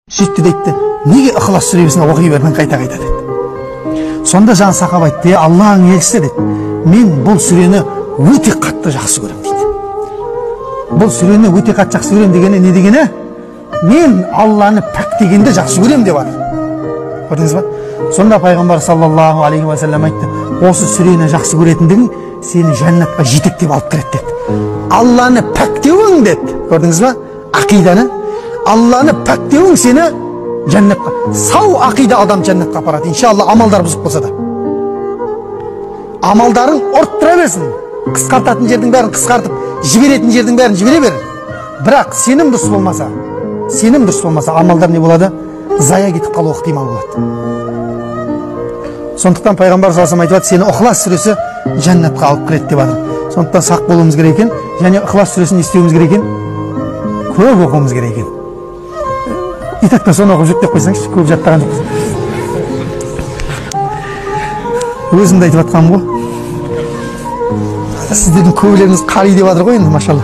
Сөйтті дейді, неге Ықылас сүресін оқи бердің қайта-қайта дейді. Сонда жан сақап айтты, Аллахың елшісі дейді, мен бұл сүрені өте қатты жақсы көрем дейді. Бұл сүрені өте қатты жақсы көрем дегені не дегені? Мен Алланы пәк дегенде жақсы көрем деп жатыр. Көрдіңіз ба? Сонда пайғамбар саллаллаху алейхи ва саллям айтты, осы сүрені жақсы көретіндігің сені жәннатқа жетектеп алып кіреді деді. Алланы пәктеуің деді. Көрдіңіз ба? Ақиданы. Алланы пәктеуің сені жәннатқа. Сау ақида адам жәннатқа апарады. Иншалла амалдар бұзық болса да. Амалдарың орттыра берсін. Қысқартатын жердің бәрін қысқартып, жіберетін жердің бәрін жібере бер. Бірақ сенім дұрыс болмаса, амалдар не болады? Зая кетіп қалуы ықтимал болады. Сондықтан пайғамбар саллаллаху алейхи ва саллям айтып, сені Ықылас сүресі жәннатқа алып кіреді деп жатыр. Сондықтан сақ болуымыз керек екен, және Ықылас сүресін естеуіміз керек екен, көп оқуымыз керек екен. Итақтан соны оқып жүктеп қойсаңызшы, көп жаттаған жоқпыз. Өзімді айтып жатқаным ғой. Сіздердің көбілеріңіз қари деп жатыр ғой енді, машалла.